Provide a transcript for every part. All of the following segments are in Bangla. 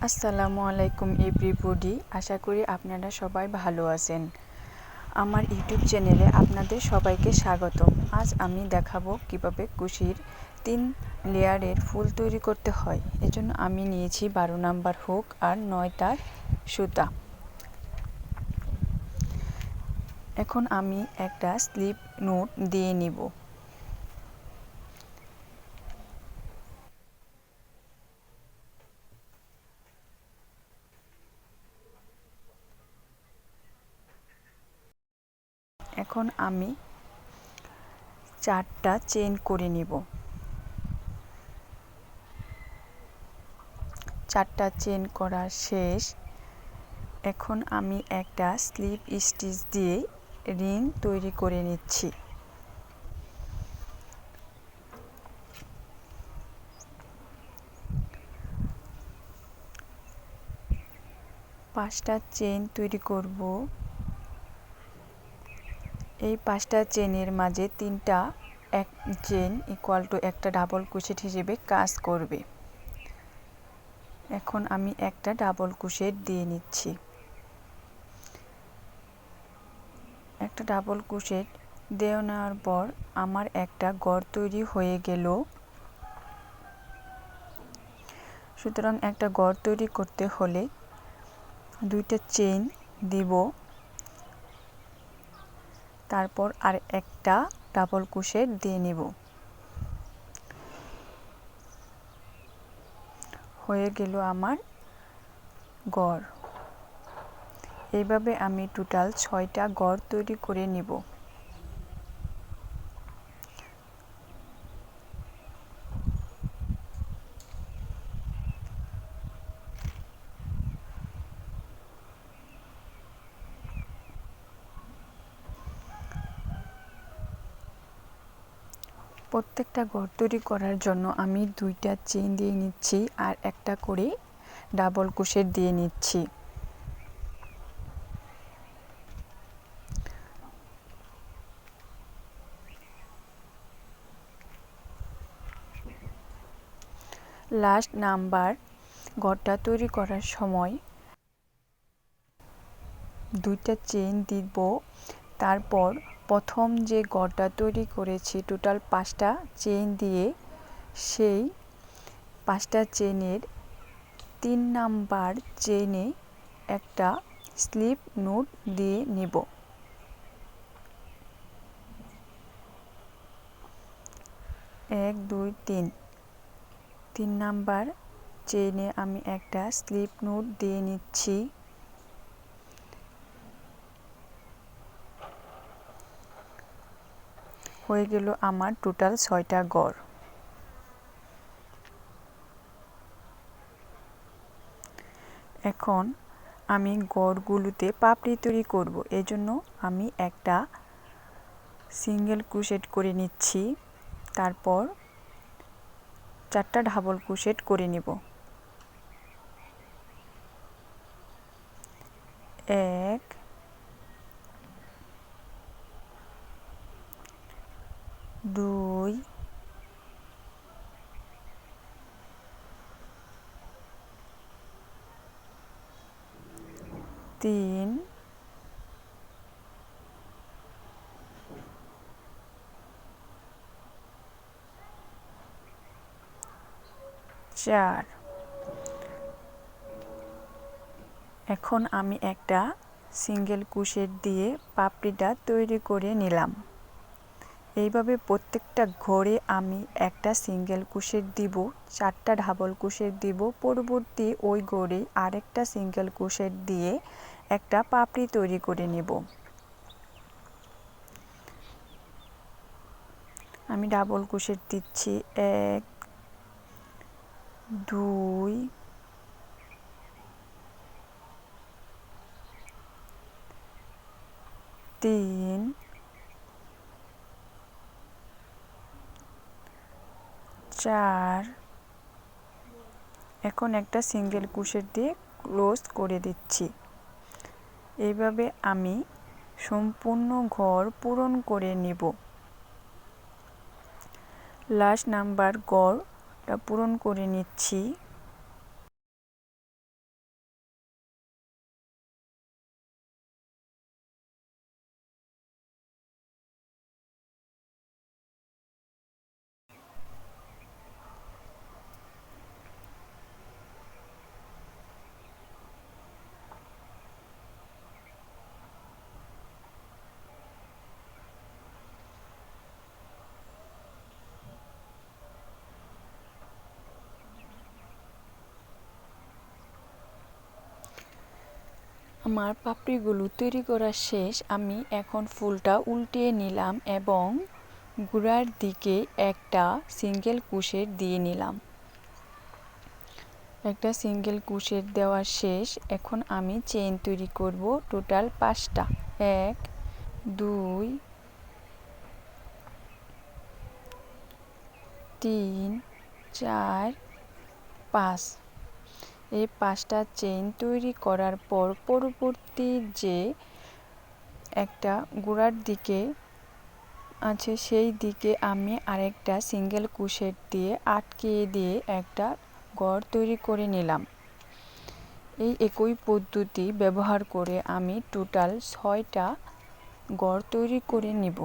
আসসালামু আলাইকুম এভরিবডি, আশা করি আপনারা সবাই ভালো আছেন। আমার ইউটিউব চ্যানেলে আপনাদের সবাইকে স্বাগতম। আজ আমি দেখাবো কিভাবে কুশির 3 লেয়ারের ফুল তৈরি করতে হয়। এজন্য আমি নিয়েছি 12 নাম্বার হুক আর 9 তার সুতা। এখন আমি একটা স্লিপ নোট দিয়ে নিব। এখন আমি 4টা চেইন করে নিব। 4টা চেইন করা শেষ। এখন আমি একটা স্লিপ স্টিচ দিয়ে রিং তৈরি করে নিচ্ছি। পাঁচটা চেইন তৈরি করব। এই 5টা চেইনের মাঝে 3টা এক চেইন ইকুয়াল টু একটা ডাবল ক্রোশেট হিসেবে কাজ করবে। এখন আমি একটা ডাবল ক্রোশেট দিয়ে নিচ্ছি। একটা ডাবল ক্রোশেট দিয়ে নেওয়ার পর আমার একটা ঘর তৈরি হয়ে গেল। সুতরাং একটা ঘর তৈরি করতে হলে 2টা চেইন দিব, তারপর আর একটা ডাবল ক্রোশেট দিয়ে নিব। হয়ে গেল আমার ঘর। এইভাবে আমি টোটাল 6টা ঘর তৈরি করে নিব। প্রত্যেকটা ঘর তৈরি করার জন্য আমি 2টা চেইন দিয়ে নিচ্ছি আর একটা করে ডাবল ক্রোশেট দিয়ে নিচ্ছি। লাস্ট নাম্বার ঘরটা তৈরি করার সময় 2টা চেইন দিব, তারপর প্রথম যে ঘরটা তৈরি করেছি টোটাল 5টা চেইন দিয়ে সেই 5টা চেইনের 3 নাম্বার চেইনে একটা স্লিপ নোট দিয়ে নিব। 1 2 3 নাম্বার চেইনে আমি একটা স্লিপ নোট দিয়ে নিচ্ছি। হয়ে গেল আমার টোটাল 6টা ঘর। এখন আমি ঘরগুলোতে পাপড়ি তৈরি করব। এজন্য আমি একটা সিঙ্গেল ক্রোশেট করে নিচ্ছি, তারপর 4টা ডাবল ক্রোশেট করে নিব। 1 2 3 4। এখন আমি একটা সিঙ্গেল ক্রোশেট দিয়ে পাপড়িটা তৈরি করে নিলাম। এইভাবে প্রত্যেকটা ঘরে আমি একটা সিঙ্গেল ক্রোশেট দিব, 4টা ডাবল ক্রোশেট দিব, পরবর্তী ওই ঘরে আরেকটা সিঙ্গেল ক্রোশেট দিয়ে একটা পাপড়ি তৈরি করে নেব। আমি ডাবল ক্রোশেট দিচ্ছি 1 2 3 4। এখন একটা সিঙ্গেল ক্রোশেট দিয়ে ক্লোজ করে দিচ্ছি। এইভাবে আমি সম্পূর্ণ ঘর পূরণ করে নেব। লাস্ট নাম্বার ঘরটা পূরণ করে নিচ্ছি। আমার পাপড়িগুলো তৈরি করা শেষ। আমি এখন ফুলটা উল্টিয়ে নিলাম এবং গোড়ার দিকে একটা সিঙ্গেল ক্রোশেট দিয়ে নিলাম। একটা সিঙ্গেল ক্রোশেট দেওয়া শেষ। এখন আমি চেইন তৈরি করব টোটাল 5টা। 1 2 3 4 5। এই 5টা চেইন তৈরি করার পর পরবর্তী যে একটা গোড়ার দিকে আছে সেই দিকে আমি আরেকটা সিঙ্গেল ক্রোশেট দিয়ে আটকিয়ে দিয়ে একটা ঘর তৈরি করে নিলাম। এই একই পদ্ধতি ব্যবহার করে আমি টোটাল 6টা ঘর তৈরি করে নিব।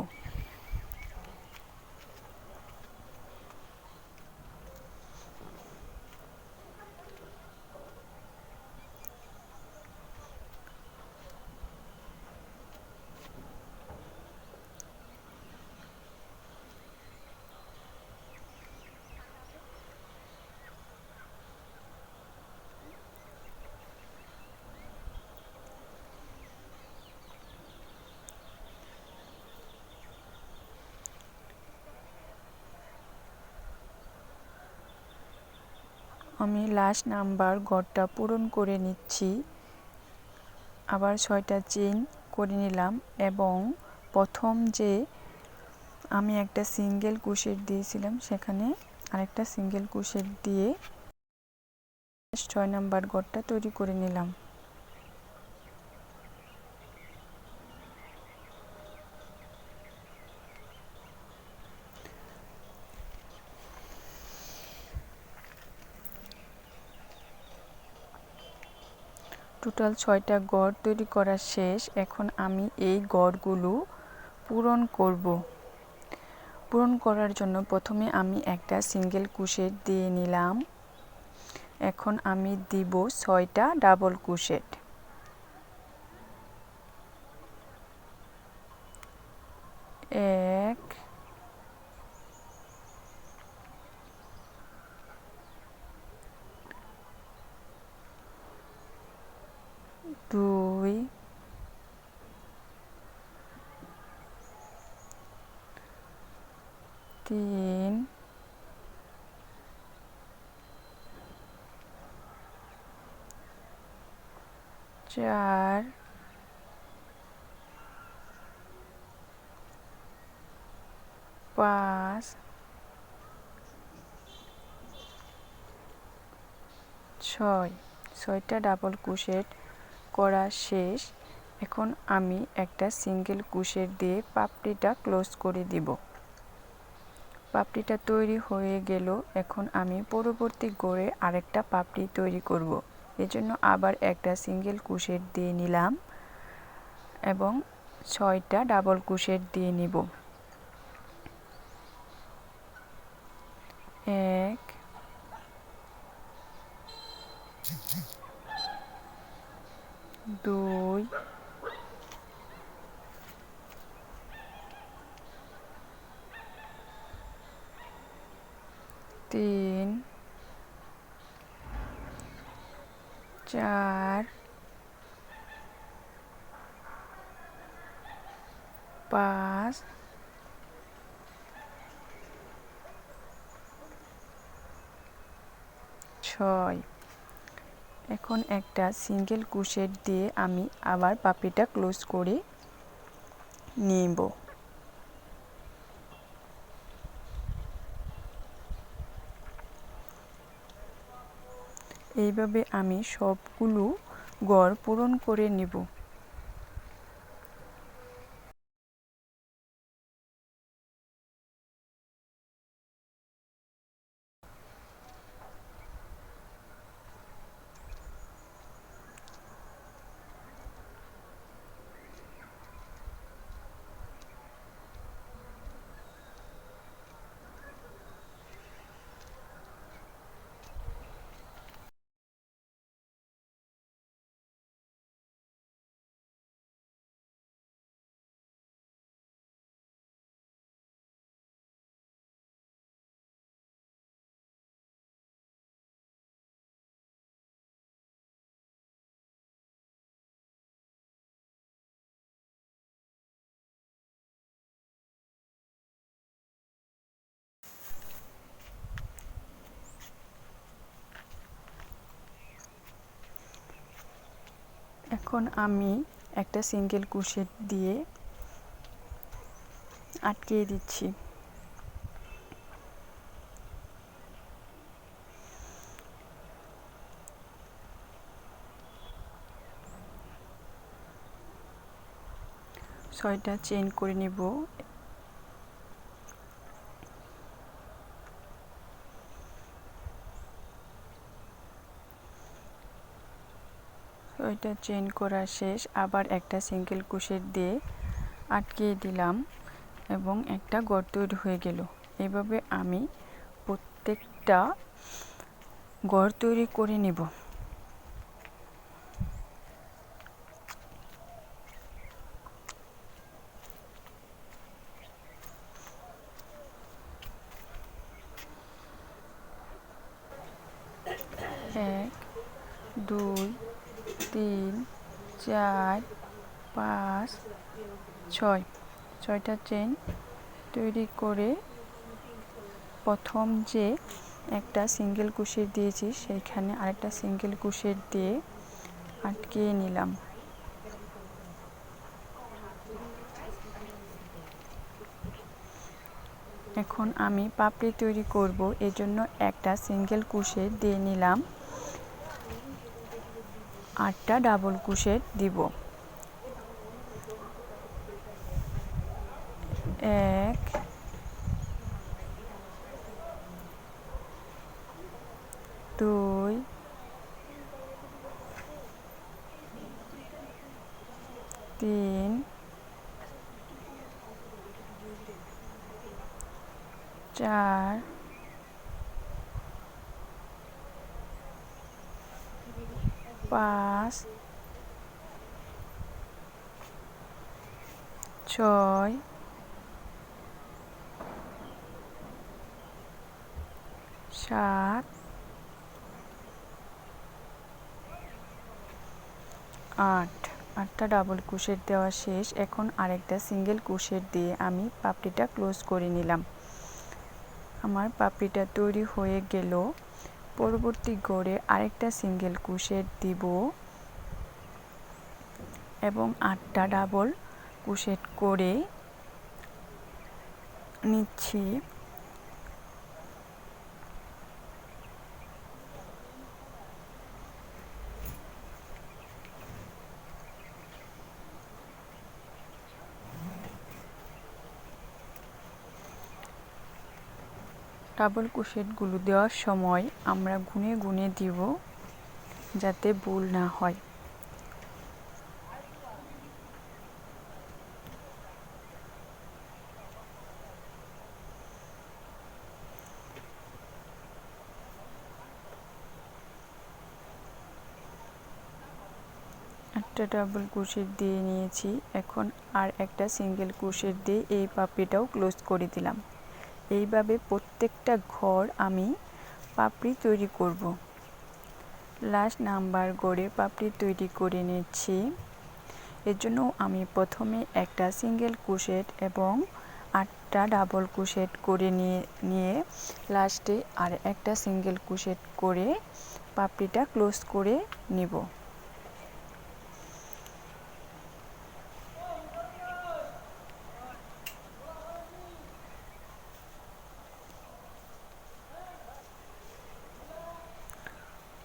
আমি লাস্ট নাম্বার ঘরটা পূরণ করে নিচ্ছি। আবার 6টা চেইন করে নিলাম এবং প্রথম যে আমি একটা সিঙ্গেল ক্রোশেট দিয়েছিলাম সেখানে আরেকটা সিঙ্গেল ক্রোশেট দিয়ে 6 নাম্বার ঘরটা তৈরি করে নিলাম। টোটাল 6টা ঘর তৈরি করা শেষ। এখন আমি এই ঘরগুলো পূরণ করব। পূরণ করার জন্য প্রথমে আমি একটা সিঙ্গেল ক্রোশেট দিয়ে নিলাম। এখন আমি দিব 6টা ডাবল ক্রোশেট। 1 2 3 4 5 6। 6টা ডাবল ক্রোশেট করা শেষ। এখন আমি একটা সিঙ্গেল ক্রোশেট দিয়ে পাপড়িটা ক্লোজ করে দিব। পাপড়িটা তৈরি হয়ে গেল। এখন আমি পরবর্তী ঘরে আরেকটা পাপড়ি তৈরি করব। এজন্য আবার একটা সিঙ্গেল ক্রোশেট দিয়ে নিলাম এবং 6টা ডাবল ক্রোশেট দিয়ে নিব। 1 2 3 4 5 6। এখন একটা সিঙ্গেল ক্রোশেট দিয়ে আমি আবার পাপড়িটা ক্লোজ করে নিব। এইভাবে আমি সবগুলো ঘর পূরণ করে নিব। এখন আমি একটা সিঙ্গেল ক্রোশেট দিয়ে আটকিয়ে দিচ্ছি। ছয়টা চেইন করে নিব। ছয়টা চেইন করা শেষ, আবার একটা সিঙ্গেল ক্রোশেট দিয়ে আটকিয়ে দিলাম এবং একটা গর্ত তৈরি হয়ে গেল। এভাবে আমি প্রত্যেকটা ঘর তৈরি করে নেব। এক, দুই, তিন, চার, পাঁচ, ছয়টা চেইন তৈরি করে প্রথম যে একটা সিঙ্গেল ক্রোশেট দিয়েছি সেইখানে আরেকটা সিঙ্গেল ক্রোশেট দিয়ে আটকিয়ে নিলাম। এখন আমি পাপড়ি তৈরি করব, এজন্য একটা সিঙ্গেল ক্রোশেট দিয়ে নিলাম, 8টা ডাবল ক্রোশেট দিব। 1, 2, 3, 4, 5, 6, 7, 8। 8টা ডাবল ক্রোশেট দেওয়া শেষ। এখন আরেকটা সিঙ্গেল ক্রোশেট দিয়ে আমি পাপড়িটা ক্লোজ করে নিলাম। আমার পাপড়িটা তৈরি হয়ে গেল। পরবর্তী ঘরে আরেকটা সিঙ্গেল ক্রোশেট দিব এবং 8টা ডাবল ক্রোশেট করে নিচ্ছি। ডাবল ক্রোশেটগুলো দেওয়ার সময় আমরা গুনে গুনে দিব যাতে ভুল না হয়। একটা ডাবল ক্রোশেট দিয়ে নিয়েছি। এখন আর একটা সিঙ্গেল ক্রোশেট দিয়ে এই পাপড়িটাও ক্লোজ করে দিলাম। এইভাবে প্রত্যেকটা ঘর আমি পাপড়ি তৈরি করব। লাস্ট নাম্বার ঘরে পাপড়ি তৈরি করে নিচ্ছি। এর জন্য আমি প্রথমে একটা সিঙ্গেল ক্রোশেট এবং 8টা ডাবল ক্রোশেট করে নিয়ে লাস্টে আর একটা সিঙ্গেল ক্রোশেট করে পাপড়িটা ক্লোজ করে নিব।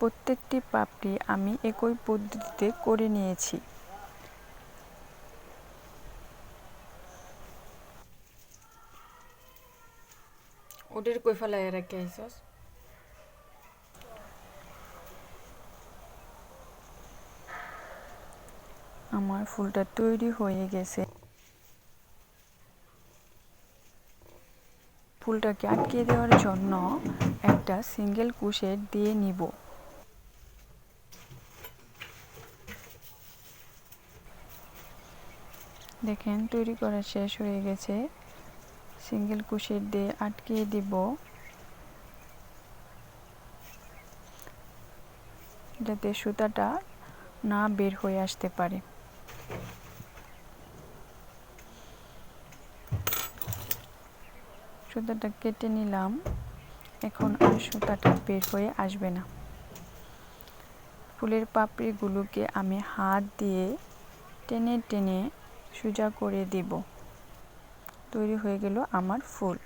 প্রত্যেকটি পাপড়ি আমি একই পদ্ধতিতে করে নিয়েছি। ওদের কই ফেলায় রাখে আইছস? আমার ফুলটা তৈরি হয়ে গেছে। ফুলটাকে আটকে দেওয়ার জন্য একটা সিঙ্গেল ক্রোশেট দিয়ে নিব। দেখেন তৈরি করা শেষ হয়ে গেছে। সিঙ্গেল ক্রোশেট দিয়ে আটকিয়ে দিব, যাতে সুতাটা না বের হয়ে আসতে পারে। সুতাটা কেটে নিলাম। এখন আর সুতাটা বের হয়ে আসবে না। ফুলের পাপড়িগুলোকে আমি হাত দিয়ে টেনে টেনে সোজা করে দিব। তৈরি হয়ে গেল আমার ফুল।